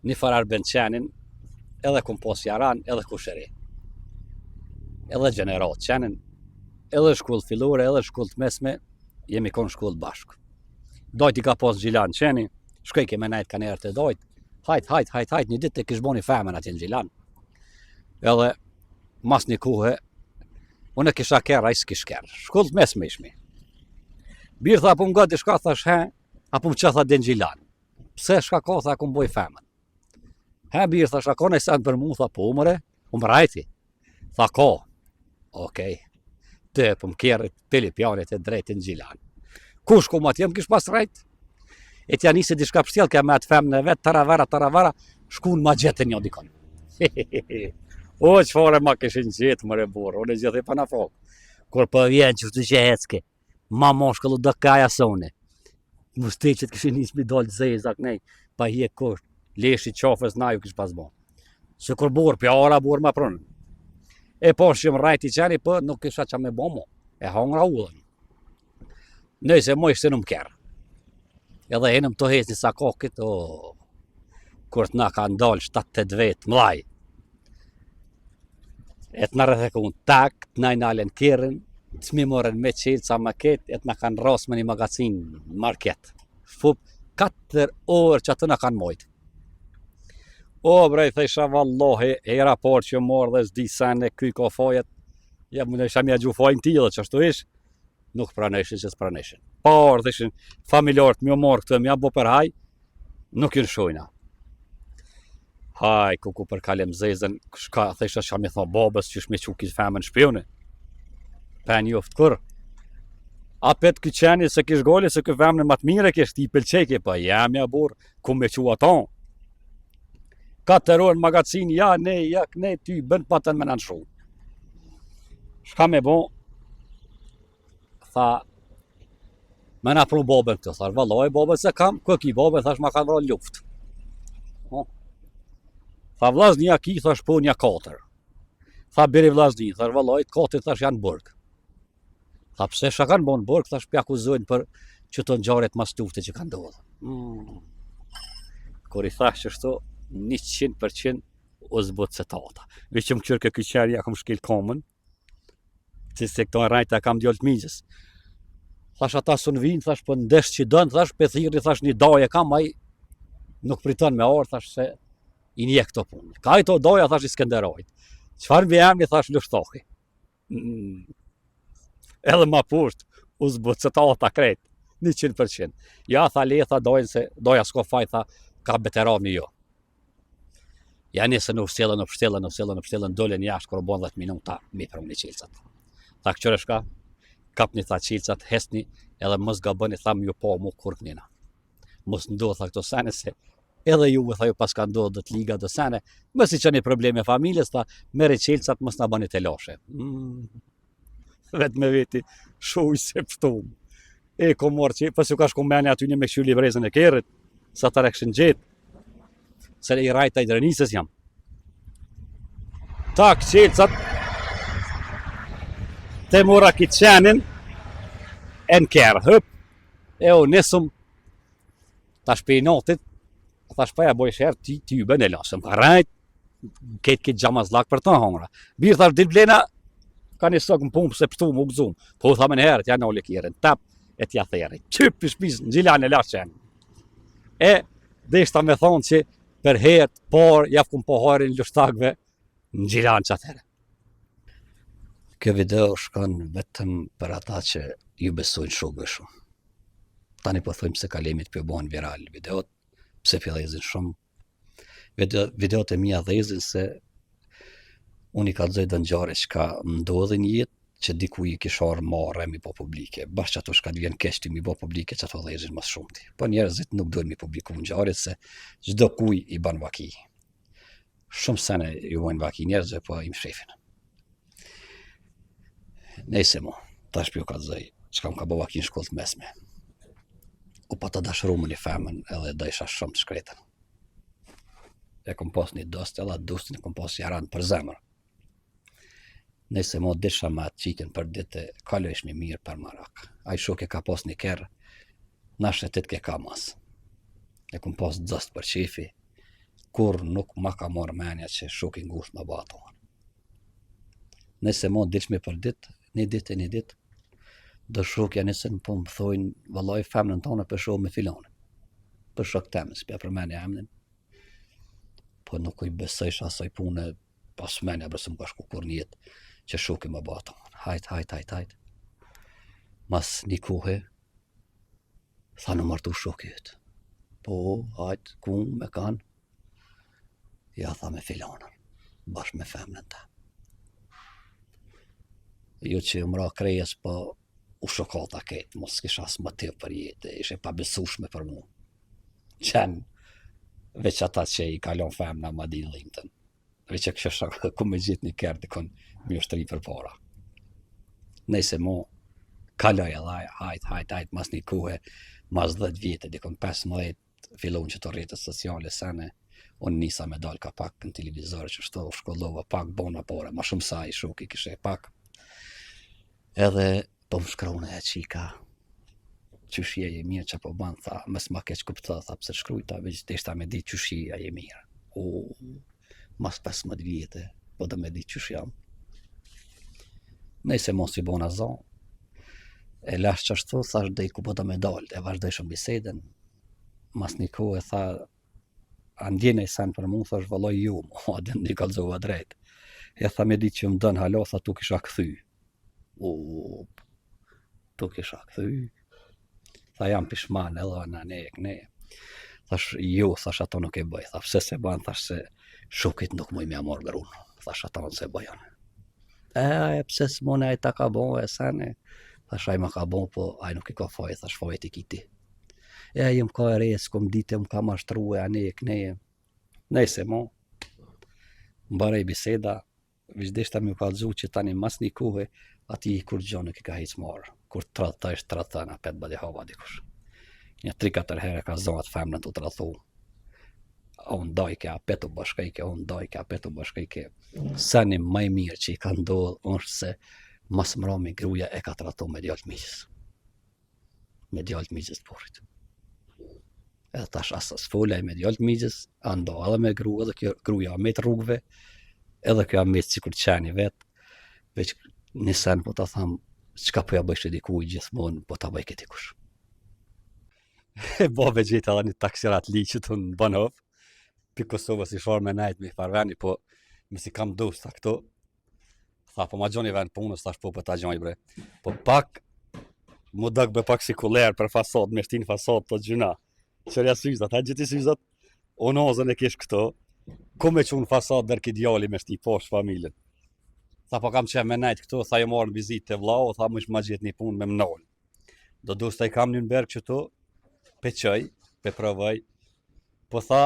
një farar bën qenin, edhe kum pos jaran, edhe kusheri. Edhe gjenerat qenin, edhe shkull fillore, edhe shkull të mesme, jemi kon shkull bashkë. Dojt I ka pos Gjilan qeni, shkoj ke me najt ka njerë të dojt, hajt, një ditë të kish boni femen atje në Gjilan. Edhe, mas një kuhe, unë e kisha kerë, a I s'kish kerë, shkull të mesme ishmi. Birë tha, apo m'ga dishka, thash he, apo më qëtha dhe në Gjilan. Pse shka ka, tha, ku m'boj femen. He, birë, thash, a ka në sen për mu, tha, po umëre, më rajti. Tha, ka, okej, të po më kerë Pilipianit e drejtë në Gjilan. Kush ku ma t'jem kish pas rajt? E t'ja nisi dishka pështjel, ka me atë femë në vetë, taravara, shkun ma gjetën një dikon. O, qëfare ma kishin gjetë, mëre burë, unë e gjithë I pana fokë. Kur për vjen që të që hecke, ma moshkëllu dë kaja sone. Muste që t'kishin nisë mi dollë zezak, nej, pa hje kush, leshi qafës na ju kish pas bon. Se kur burë, pja ora burë ma prënë. E po shqim rajt I qeni, për nuk kisha qa me bo mo, e hangra ullën. Nëjse mo ishte në më kerë. Edhe henëm të hesni sa kokit, kur t'na ka ndalë 7-8 vetë, mlaj. E t'na rrethekun tak, t'na I nalen kërën, t'mi morën me qelë sa maket, e t'na kanë ras me një magazin market. Fup 4 orë që atë na kanë mojtë. O, brej, thejsha vallohi, hera por që morë dhe s'di sene, kuj ka fajet, ja më nësha mja gju fajnë tila që ashtu ish, nuk praneshin që s'praneshin. Parë, theshin, familjarët mjë morë këtë, mja bo për haj, nuk jën shojna. Haj, ku për kalem zezën, shka, thesha që mi thonë babës që shme qukit femën shpione. Pen joftë kur. A pet këtë qeni se kish goli, se këtë femën e matë mire kish ti pëlqeke, pa jam ja burë, ku me qua tonë. 4 orë në magazin, ja, ne, ty, bën patën me në shu. Shka me bo, tha, me na pru babën këtë, thash, vallaj, babën se kam, këki babën, thash, ma kanë vra luft. Tha, vlazni a ki, thash, po një 4. Tha, biri vlazni, thash, vallaj, 4, thash, janë burg. Tha, pse shka kanë bo në burg, thash, pja kuzojnë për që të nxaret mas lufte që kanë dohë. Kur I thash që shto, 100% o zbut se tata. Veqëm kërë këtë qërja kom shkel komën, që se këto e rajta kam djollë të migjës. Thash ata së në vinë, thash për ndesh që dënë, thash për thiri, thash një daje kam, a I nuk pritën me orë, thash se I nje këto punë. Ka I to daja, thash I Skenderajt. Qëfar më emni, thash Lushtaki. Edhe ma pusht, u zbut se tata kretë, 100%. Ja, tha le, tha dajnë se daja s'ko faj, tha ka beteram një jo. Ja nëse në pështjelën, dole një ashtë kërë bon 10 minuta, mi për unë I qilcat. Tha këqyre shka, kapni tha qilcat, hesni, edhe mos gabëni, tha më ju po mu kur kënina. Mos ndodhë tha këto sene se, edhe ju, tha ju pas ka ndodhë dhe të liga dhe sene, mos I qeni probleme familjes, tha, mere qilcat, mos në bani të lashe. Vetë me veti, shuj se pështum. E ko morë që, pas ju ka shku meni aty një me këshu librezën e kerit, sa të rekshin gjetë. Se I rajta I drenisës jam. Tak, qelcat, te mora kitë qenin, e në kërë, hëp, e o nesëm, ta shpej notit, ta shpeja boj shërë, ti ju bën e lasëm, ka rajt, këtë gjamazlak për të hongra. Birë thash, dit blena, ka një sëk më pumpë se pështu më gëzum, po u tha me në herët, ja në olë kjerën, tap, e tja theri, qyp I shpis, në gjilan e lasë qenë. E, dhe ishta me thonë që, për herët, por, jaf kum po harin Lushtakve në Gjilan që atëherë. Kjo video shkon vetëm për ata që ju besojnë shumë shumë. Tani po thujmë se kalemit për bojnë viral videot, pse për dhezin shumë. Videot e mija dhezin se unë I kalzoj dhe njare që ka ndodhin jetë, që diku I kishar marrë mi po publike. Bashkë që ato shka vjen keshti mi po publike që ato dhezin mas shumëti. Po njerëzit nuk duhet mi publiku në gjarit se gjdo kuj I ban vaki. Shumë sene ju bojnë vaki njerëzve, po I më shefin. Nejse mo, tash për ju ka zëj, që kam ka bo vaki në shkollë të mesme. U pa të dashru më një femën edhe da isha shumë të shkretën. E kom pas një dost, edhe dostin kom pas jaran për zemër. Nëse mo disha ma atë qiken për dite, kallo ish një mirë për marak. A I shoke ka pas një kerë, na shetit ke ka mas. E kom pas dzost për qefi, kur nuk ma ka marrë menja që shoki ngusht me ba ato. Nëse mo dilshme për një ditë, do shokja nisën po më thojnë, vallaj femnën tonë për shoh me filonin. Për shok temën, s'pja për menja emnin. Po nuk i besojsh asaj pune, pas menja bërë më ka shku kur njetë, që shoki me ba ato. Hajt. Mas një kohë, tha në martu shoki jëtë. Po, hajt, ku me kanë? Ja, tha me filonën, bashkë me femnën ta. Jo që më ra krejes, po u shokata ketë, mos kisha as motiv për jetë, ishe pa besushme për mu. Qenë, veç ata që i kalon femna ma din dhimtën. Veç e kësha ku me gjithë një kërë dikon mi ushtri për para. Nëjse mu, kaloj edhe, hajt, mas një kuhe, mas 10 vjetë, dikon 15, fillon që të rritës sociale sene, unë nisa me dalë ka pak në televizor që shkollova pak bona pore, ma shumë sa i shoki kishe pak. Edhe po më shkrone e qika, qyshia je mirë që po banë, tha, mes ma keq kupta, tha, pse shkrujta, veç të ishta me di qyshia je mirë. Mas 15 vjetë, po dhe me di qysh jam. Nëjse mos i bona zonë, e lash qashtu, thash dhe i ku po dhe me dalë, e vazhdoj shumë biseden, mas një kohë e tha, a ndjene i sen për mu, thash valloj ju, a dhe një kalzova drejt. E tha me di që më dënë halo, tha tu kisha këthy. Tu kisha këthy. Tha jam pishman edhe në ne. Thash jo, thash ato nuk e bëj. Tha pse se ban, thash se shokit nuk muj me amor grunë. Thash ato nuk se bëjon. Pse s'mone a i ta ka bon e sene. Thash a i ma ka bon, po a i nuk i ka faj, thash fajt i kiti. Jem ka e rejë, s'kom dite, më ka mashtru e ane e kneje. Nejse mo, më barej biseda, vishdeshta mi u ka dzu që tani mas një kuhe, ati kur gjonë nuk i ka hiq marë. Kur të ratë është të ratë në 5 badi hava dikush. Një 3-4 herë ka zonat femnën të rathu. Unë dajke, a petu bashkajke, unë dajke, a petu bashkajke. Sani maj mirë që i ka ndodhë është se mas mrami gruja e ka të ratu me djallë migjës. Me djallë migjës të purit. Edhe tash asas folaj me djallë migjës, ando edhe me gru, edhe kjo gruja met rrugve, edhe kjo met si kur qeni vetë, veç një sen po ta tham, qka po ja bëjshë dikuj gjithmonë, po ta bëj këti kush. Bove gjithë edhe një taksirat liqët të në Banov, për Kosovës i shorë me najtë me i farveni, po mësi kam dosta këto, tha po ma gjoni ven punës, thash po ta gjoni bre, po pak, mu dëk be pak si kuler për fasad, me shtin fasad të gjuna, qërja syzat, ha gjithi syzat, o nozën e kish këto, ku me qunë fasad dërk ideali me shti poshtë familjen. Tha po kam qenë me najtë këto, tha jo marrë në vizit të vlau, tha më ma gjithë një punë me mnollë. Do dosta i kam një në berg që to, pe qëj, pe prëvaj, po tha,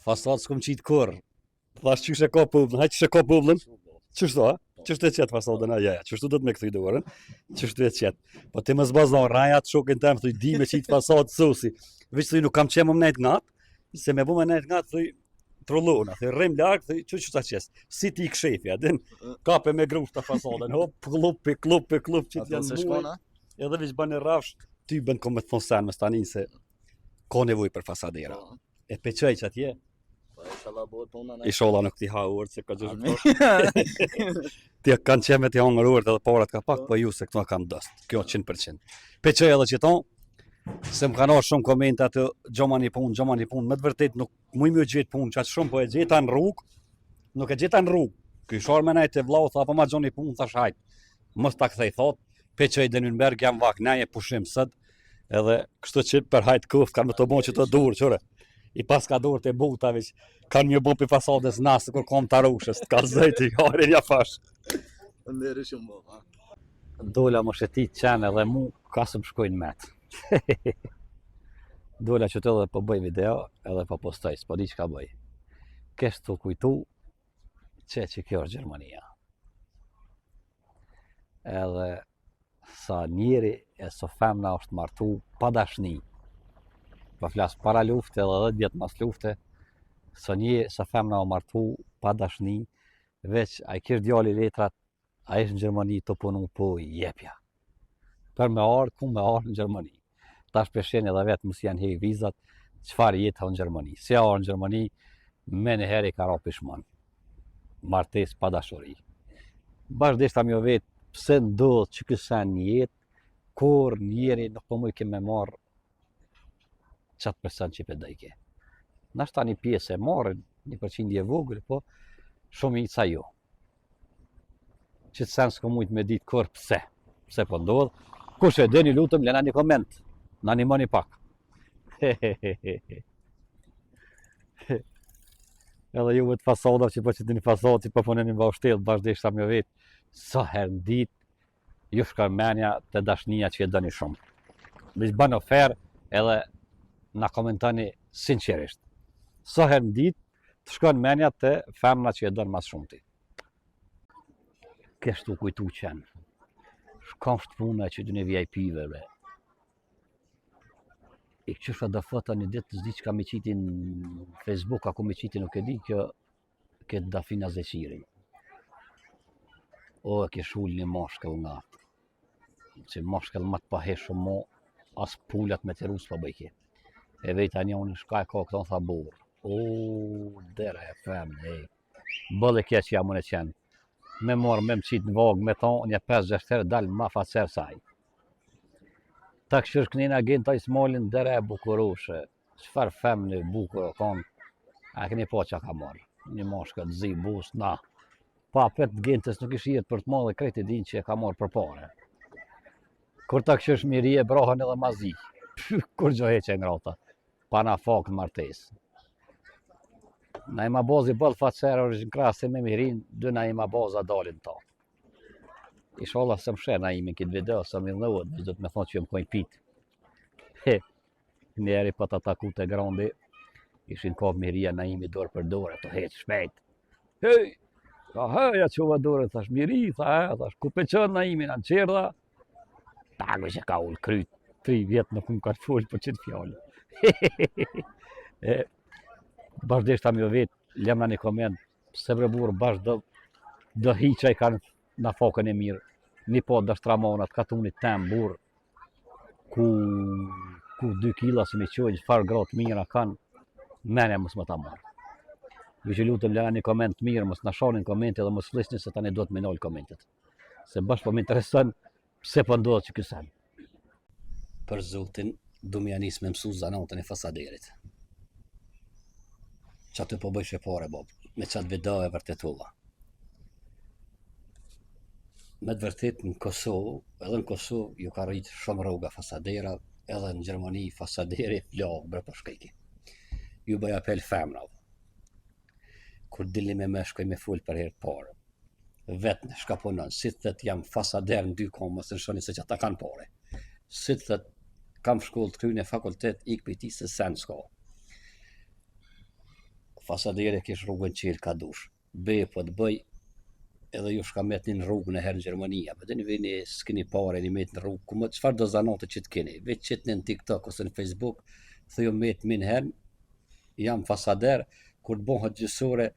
fasad s'kom qitë kur, thash qysh e ka publin, haj qysh e ka publin, qysh do, qysh të qetë fasadën, ja, qysh të do të me këthuj dorën, qysh të qetë, po ti më zbazon rajat, shokin tem, thuj di me qitë fasad sosi, veç thuj nuk kam qenë më najtë ngatë, se me bu me najtë ngatë, thuj, trollona, thuj rrim larg, thuj që ta qes, si ti i kshefi, adin, kape me grusht të fasadën, hop, klub që t'janë muaj, edhe veç bën e rafsh, ty bën kom me të thonë sen me stanin se ka nevoj për fasadera. E pe qaj që atje, ishala nuk t'i ha urët, se ka gjithë ti kanë qeme t'i hangër urët edhe parat ka pak, po ju se këto kanë dëst, kjo 100%. Pe qaj edhe që ton, se më kanë shumë komente atë gjoma një punë, me të vërtet nuk muj me gjithë punë, që atë shumë po e gjitha në rrugë, nuk e gjitha në rrugë. Ky sharë me najtë e vlau, tha po ma gjoni punë, thash hajt, mos ta kthej thot, pe që i Denunberg jam vak, ne e pushim sët, edhe kështu që për hajt kuft, kanë me të bon që të durë, qëre. I pas ka durë të butave që kanë një bu për fasadës nasë, kur kom të rushës, të ka zëjti, harin ja fash. Ndërë shumë bo, ha? Dola më shetit qenë edhe mu, ka së më shkojnë metë. Dola që të edhe po bëj video, edhe po postoj, s'po di që ka bëj. Kesh të kujtu, që kjo është Gjermania. Edhe sa njeri e so femna është martu pa dashni. Pa flas para lufte edhe 10 vjet mas lufte, sa femna o martu pa dashni, veç a i kish djali letrat, a ish në Gjermani të punu po i jepja. Për me ardhë, ku me ardhë në Gjermani. Ta shpeshen edhe vetë mësë janë hej vizat, qëfar jetë në Gjermani. Si a ardhë në Gjermani, me në herë i ka ra pishman. Martes pa dashuri. Vazhdisht tam jo vetë pse ndodh që kësan një jetë, kur njeri nuk po muj ke me marrë qatë person që i pëdajke. Nashta një pjesë e marrën, një përqindje vogël, po shumica jo. Që të sen s'ko mujt me ditë kur pse po ndodh. Kush e dini lutëm, lena një koment, na animoni pak. Edhe juve të fasoda që po qëtini fasod, që po puneni mba ushtelë, vazhdisht tam jo vetë, sa herë në ditë, ju shkon menja të dashnia që e dëni shumë. Mish bën oferë edhe na komentoni sinqerisht. Sa herë në ditë të shkon menja të femna që e dënë mas shumëti. Kështu kujtu qenë. Shkon puna që dy një VIP-ve, bre. I qësha do foto një ditë s'di që ka me qiti në Facebook, ako me qiti nuk e di, kjo këtë Dafina Zeqirin. O, e ke shull një moshkëll nga atë. Që moshkëll më të paheshë mo, as pullat me të rusë pa bëjke. E vejta një unë shka e ka këto në tha burë. O, dera e femë, bëllë kje që jam unë e qenë. Me morë, me më qitë në vogë, me thonë, një 5-6 herë dalë ma facer saj. Ta këshër kënina gjenë të ismolin dere e bukurushe. Qëfar femë në bukur o konë, a këni po që ka marë. Një moshka të zi, bus, na. Pa petë gjentës nuk ish jetë për të madhe krejt e din që e ka marë për pare. Kur ta këshër shmiri e brohën edhe ma zi. Kur gjo heqe në rota. Pa na fakë në martesë. Na ima bozi bëllë facerë është në krasë me mirin, dy na ima boza dalin ta. Ishallah se më shena imi këtë video, se më dhëvët, do të me thonë që jë më kojnë pitë. Njeri pa të taku të grandi, ishin kap miria na imi dorë për dorë, të heqë shpejt. Hej, ka heja që va dorë, thash miri, thash ku pe qënë na imi në qerdha, tagu që ka ullë kryt, 3 vjetë nuk më ka të full për qëtë fjallë. Bashkëdisht tam jo vetë, lemna një koment, se bre burë bashkë do hiqa i kanë na fakën e mirë, një po dështramonat, ka tunit tem burë, ku 2 kila së me qojnë, farë gratë mira kanë, menja mësë më ta marë. Ju që lutëm lena një koment mirë, mësë në shonin komente dhe mësë flisni se tani do të minol komentet. Se bashkë po më interesën, pse po ndodhë që kësen. Për zotin, du me janis me mësu zanatën e fasaderit. Që aty po bëjsh e pare, Bob, me qatë video e vërtetova. Me të vërtet në Kosovë, edhe në Kosovë ju ka rritë shumë rruga fasadera, edhe në Gjermani fasaderi flagë bre për shkejki. Ju bëj apel femrave. Kur dilni me shkoj me full për herë të parë, vetë në shka punon, si të thët jam fasader në 2 komës, në shoni se që ata kanë pare. Si të thët kam shkollë të kryjnë e fakultet, ik për ti se sen s'ka. Fasaderi kish rrugën qirë ka dush. Bëj po të bëj, edhe ju shka met një rrugë në herë në Gjermania, për të një vini s'kini pare, një met në rrugë, ku më qëfar do zanote që të keni, veç qëtë në TikTok ose në Facebook, thë ju met min herë, jam fasader, kur të bohët gjësore,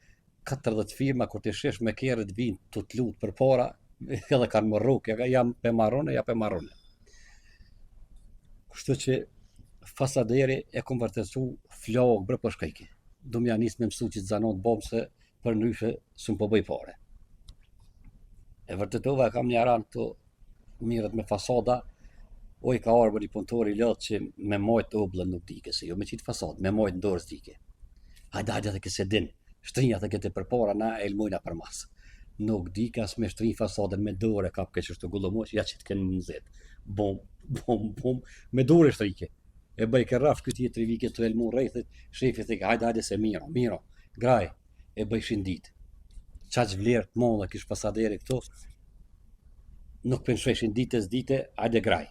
40 firma, kur të shesh me kjerët vinë të të lutë për para, edhe kanë më rrugë, jam pe marrone, ja pe marrone. Kështu që fasaderi e kom vërtesu flagë bre për shkajki. Du m'ja nis me mësu që të zanot bomë se për nyshe s'm po bëj pare. E vërtetova kam një aran të mirët me fasada, o i ka arë një punëtori i lëtë që me majtë oblën nuk dike, se jo me qitë fasadë, me majtë ndorës dike. Hajde dhe këse din, shtrinja të këte për para, na e lmujna për masë. Nuk dike as me shtrinjë fasadën me dore, kap këtë qështu gullomoq, ja që të kënë në zetë. Bum, bum, bum, me dore shtrike. E bëj ke rafsh këtë jetë 3 vike të elmu rejthit, shefi thike, hajde se miro, graj, e bëj shindit. Qaq vlerë të mollë kish fasaderi këto, nuk penshueshin ditës dite, hajde graj.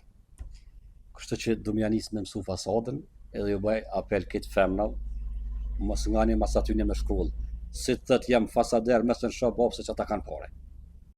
Kështu që du m'ja nis me mësu fasadën, edhe ju bëj apel këtë femnav, mos nga një mas aty një me shkollë. Si të thët jam fasader, mes në shë bobë se që ata kanë pare.